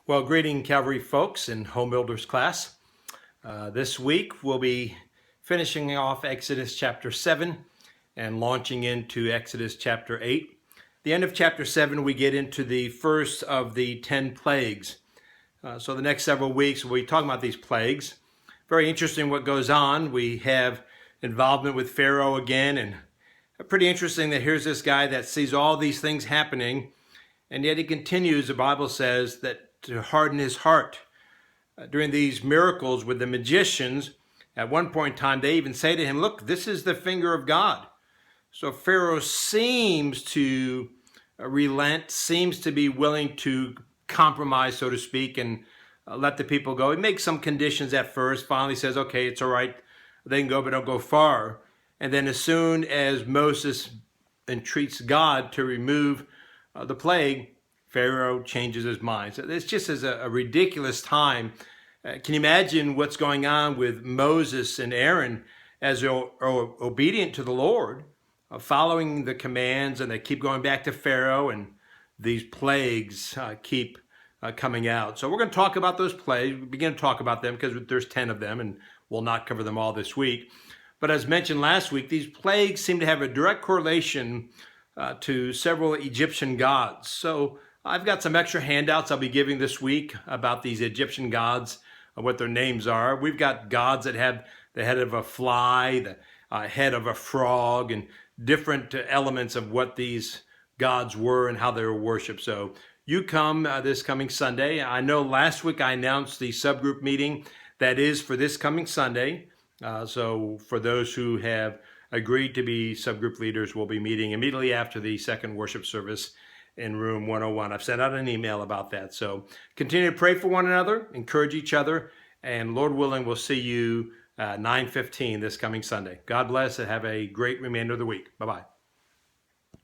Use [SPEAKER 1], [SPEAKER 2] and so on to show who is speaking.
[SPEAKER 1] Well, greeting Calvary folks and home builders class. This week we'll be finishing off Exodus chapter 7 and launching into Exodus chapter 8. The end of chapter 7, we get into the first of the 10 plagues. So the next several weeks we'll be talking about these plagues. Very interesting what goes on. We have involvement with Pharaoh again, and pretty interesting that here's this guy that sees all these things happening, and yet he continues, the Bible says, that to harden his heart. During these miracles with the magicians, at one point in time, they even say to him, look, this is the finger of God. So Pharaoh seems to relent, seems to be willing to compromise, so to speak, and let the people go. He makes some conditions at first, finally says, okay, it's all right, they can go, but don't go far. And then as soon as Moses entreats God to remove the plague, Pharaoh changes his mind. So this just is a ridiculous time. Can you imagine what's going on with Moses and Aaron as they're obedient to the Lord, following the commands, and they keep going back to Pharaoh, and these plagues keep coming out. So we're going to talk about those plagues. We begin to talk about them because there's 10 of them, and we'll not cover them all this week. But as mentioned last week, these plagues seem to have a direct correlation to several Egyptian gods. So I've got some extra handouts I'll be giving this week about these Egyptian gods, what their names are. We've got gods that have the head of a fly, the head of a frog, and different elements of what these gods were and how they were worshipped. So you come this coming Sunday. I know last week I announced the subgroup meeting that is for this coming Sunday. So for those who have agreed to be subgroup leaders, we'll be meeting immediately after the second worship service in room 101. I've sent out an email about that. So continue to pray for one another, encourage each other, and Lord willing, we'll see you 9:15 this coming Sunday. God bless and have a great remainder of the week. Bye-bye.